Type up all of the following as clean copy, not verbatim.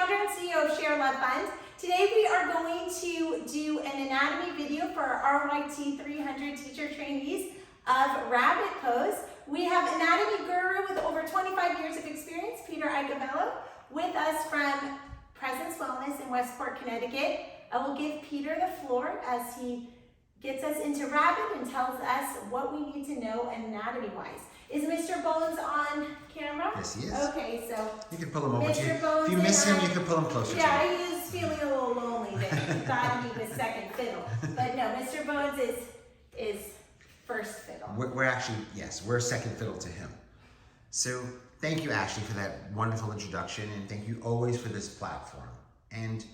founder and CEO of Share Fund. Today we are going to do an anatomy video for our RYT 300 teacher trainees of rabbit pose. We have anatomy guru with over 25 years of experience, Peter Icabello, with us from Presence Wellness in Westport, Connecticut. I will give Peter the floor as he gets us into rabbit and tells us what we need to know anatomy-wise. Is Mr. Bones on camera? Yes, he is. Okay, so you can pull him over to you. Mr. Bones, if you miss him, you can pull him closer to you. Yeah, he was feeling a little lonely there. He thought he was second fiddle. But no, Mr. Bones is first fiddle. We're actually, yes, we're second fiddle to him. So thank you, Ashley, for that wonderful introduction, and thank you always for this platform. And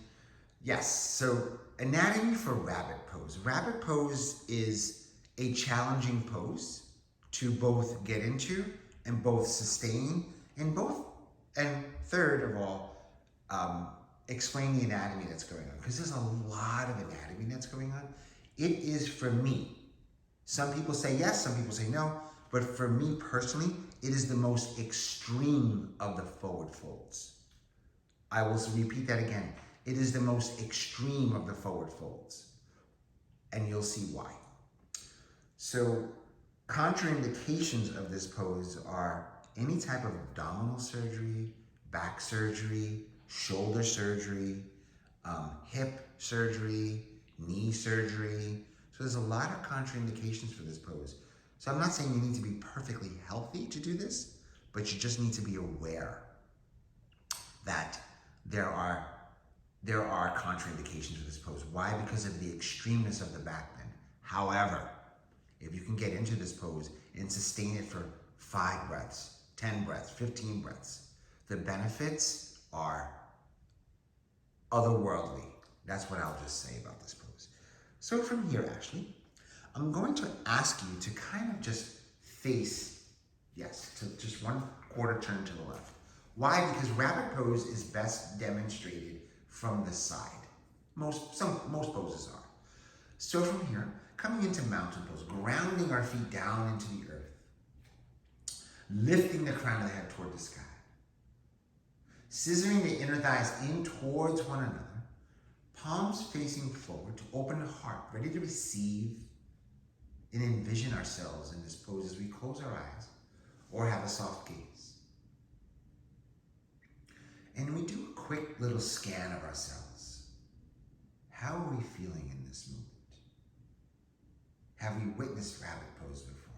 yes, so anatomy for rabbit pose. Rabbit pose is a challenging pose to both get into and both sustain and third of all, explain the anatomy that's going on, because there's a lot of anatomy that's going on. It is, for me, some people say yes, some people say no, but for me personally, it is the most extreme of the forward folds. I will repeat that again. It is the most extreme of the forward folds, and you'll see why. So, contraindications of this pose are any type of abdominal surgery, back surgery, shoulder surgery, hip surgery, knee surgery. So there's a lot of contraindications for this pose. So I'm not saying you need to be perfectly healthy to do this, but you just need to be aware that there are contraindications for this pose. Why? Because of the extremeness of the back bend. However, if you can get into this pose and sustain it for 5 breaths, 10 breaths, 15 breaths, the benefits are otherworldly. That's what I'll just say about this pose. So from here, Ashley, I'm going to ask you to kind of just face, yes, to just 1/4 turn to the left. Why? Because rabbit pose is best demonstrated from the side. Most poses are. So from here, coming into mountain pose, grounding our feet down into the earth, lifting the crown of the head toward the sky, scissoring the inner thighs in towards one another, palms facing forward to open the heart, ready to receive and envision ourselves in this pose as we close our eyes or have a soft gaze. And we do a quick little scan of ourselves. How are we feeling in this movement? Have we witnessed rabbit pose before?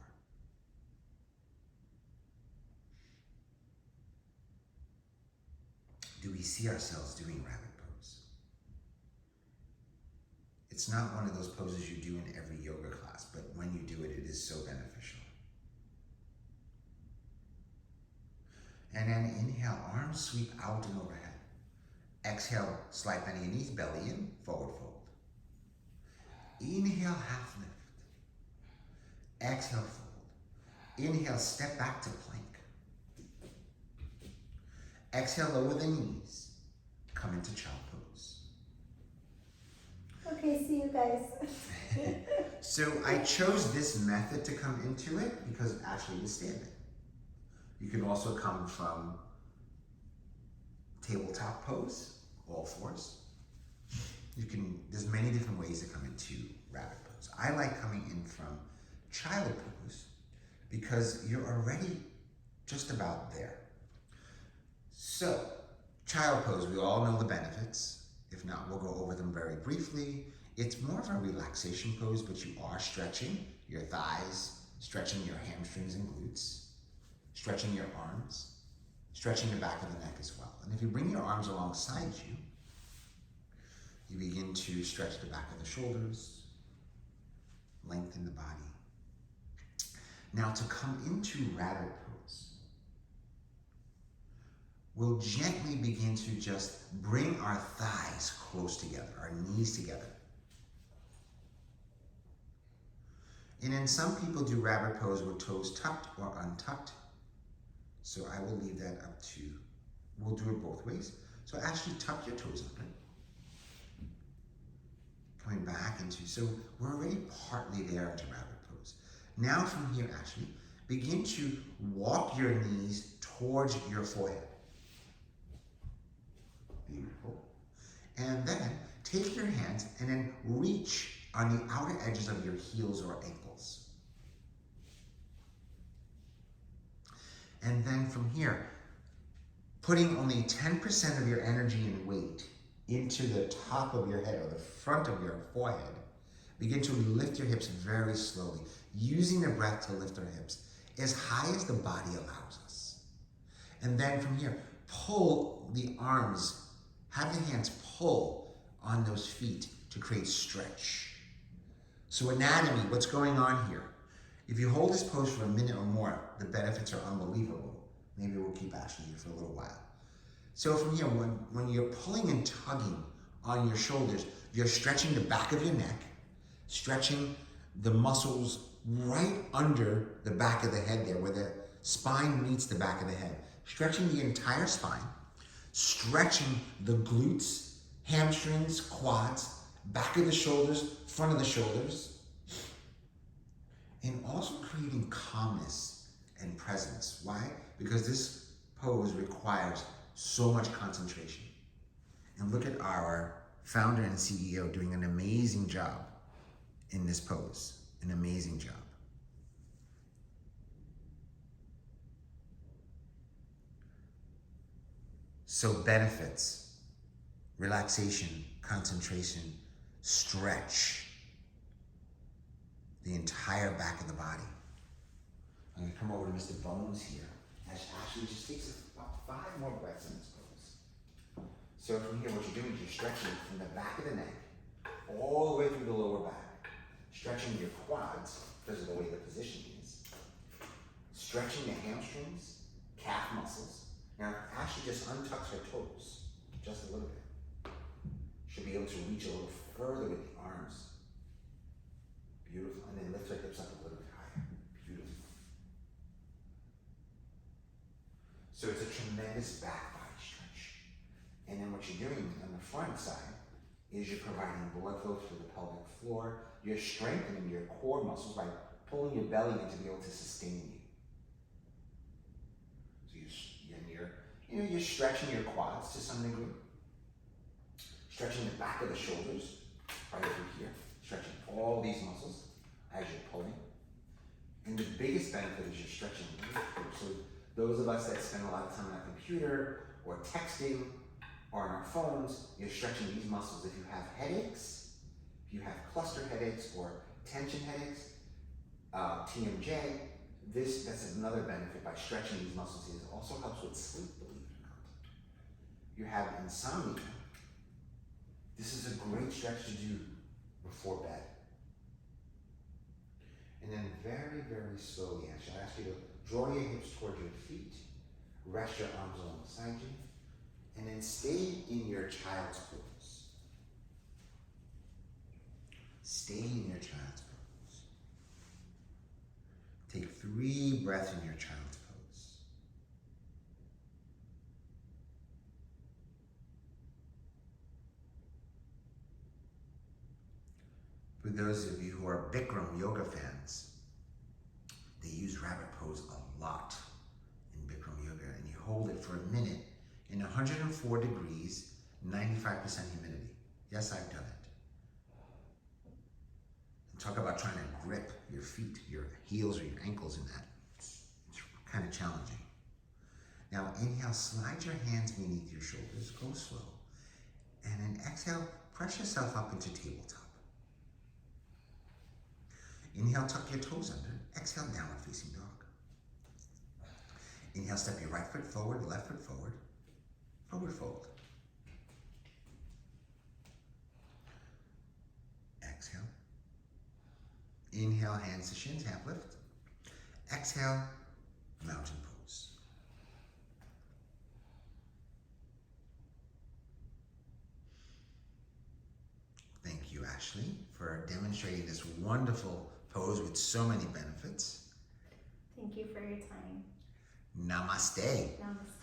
Do we see ourselves doing rabbit pose? It's not one of those poses you do in every yoga class, but when you do it, it is so beneficial. And then inhale, arms sweep out and overhead. Exhale, slight bend of your knees, belly in, forward fold. Inhale, half lift. Exhale, fold. Inhale, step back to plank. Exhale, lower the knees. Come into child pose. Okay, see you guys. So I chose this method to come into it because Ashley was standing. You can also come from tabletop pose, all fours. There's many different ways to come into rabbit pose. I like coming in from child pose because you're already just about there. So, child pose, we all know the benefits. If not, we'll go over them very briefly. It's more of a relaxation pose, but you are stretching your thighs, stretching your hamstrings and glutes, stretching your arms, stretching the back of the neck as well. And if you bring your arms alongside you, you begin to stretch the back of the shoulders, lengthen the body. Now to come into rabbit pose, we'll gently begin to just bring our thighs close together, our knees together. And then some people do rabbit pose with toes tucked or untucked. So I will leave that up to, we'll do it both ways. So actually tuck your toes under. Coming back into, so we're already partly there into rabbit pose. Now from here, actually, begin to walk your knees towards your forehead. Beautiful. And then take your hands and then reach on the outer edges of your heels or ankles. And then from here, putting only 10% of your energy and weight into the top of your head or the front of your forehead, begin to lift your hips very slowly, using the breath to lift our hips as high as the body allows us. And then from here, pull the arms, have the hands pull on those feet to create stretch. So anatomy, what's going on here? If you hold this pose for a minute or more, the benefits are unbelievable. Maybe we'll keep Ashley here for a little while. So from here, when you're pulling and tugging on your shoulders, you're stretching the back of your neck, stretching the muscles right under the back of the head there, where the spine meets the back of the head. Stretching the entire spine, stretching the glutes, hamstrings, quads, back of the shoulders, front of the shoulders, and also creating calmness and presence. Why? Because this pose requires so much concentration. And look at our founder and CEO doing an amazing job in this pose, an amazing job. So benefits, relaxation, concentration, stretch, the entire back of the body. I'm gonna come over to Mr. Bones here. Ashley just takes about 5 more breaths in this pose. So from here, what you're doing is you're stretching from the back of the neck all the way through the lower back, stretching your quads because of the way the position is, stretching the hamstrings, calf muscles. Now, Ashley just untucks her toes just a little bit. She'll be able to reach a little further with the arms. Beautiful. And then lift her hips up a little bit higher. Beautiful. So it's a tremendous back body stretch. And then what you're doing on the front side is you're providing blood flow through the pelvic floor. You're strengthening your core muscles by pulling your belly in to be able to sustain you. So you're stretching your quads to some degree. Stretching the back of the shoulders right through here. Stretching all these muscles as you're pulling. And the biggest benefit is you're stretching right through. So those of us that spend a lot of time on a computer or texting or on our phones, you're stretching these muscles. If you have headaches, if you have cluster headaches or tension headaches, TMJ, that's another benefit by stretching these muscles. It also helps with sleep, believe it or not. You have insomnia. This is a great stretch to do before bed. And then very, very slowly, actually, I ask you to draw your hips towards your feet, rest your arms alongside you, and then stay in your child's pose. Stay in your child's pose. Take 3 breaths in your child's pose. For those of you who are Bikram yoga fans, they use rabbit pose a lot in Bikram yoga, and you hold it for a minute in 104 degrees, 95% humidity. Yes, I've done it. And talk about trying to grip your feet, your heels or your ankles in that. It's kind of challenging. Now inhale, slide your hands beneath your shoulders, go slow. And then exhale, press yourself up into tabletop. Inhale, tuck your toes under. Exhale, downward facing dog. Inhale, step your right foot forward, left foot forward. Forward fold. Exhale. Inhale, hands to shins, half lift. Exhale, mountain pose. Thank you, Ashley, for demonstrating this wonderful pose with so many benefits. Thank you for your time. Namaste. Namaste.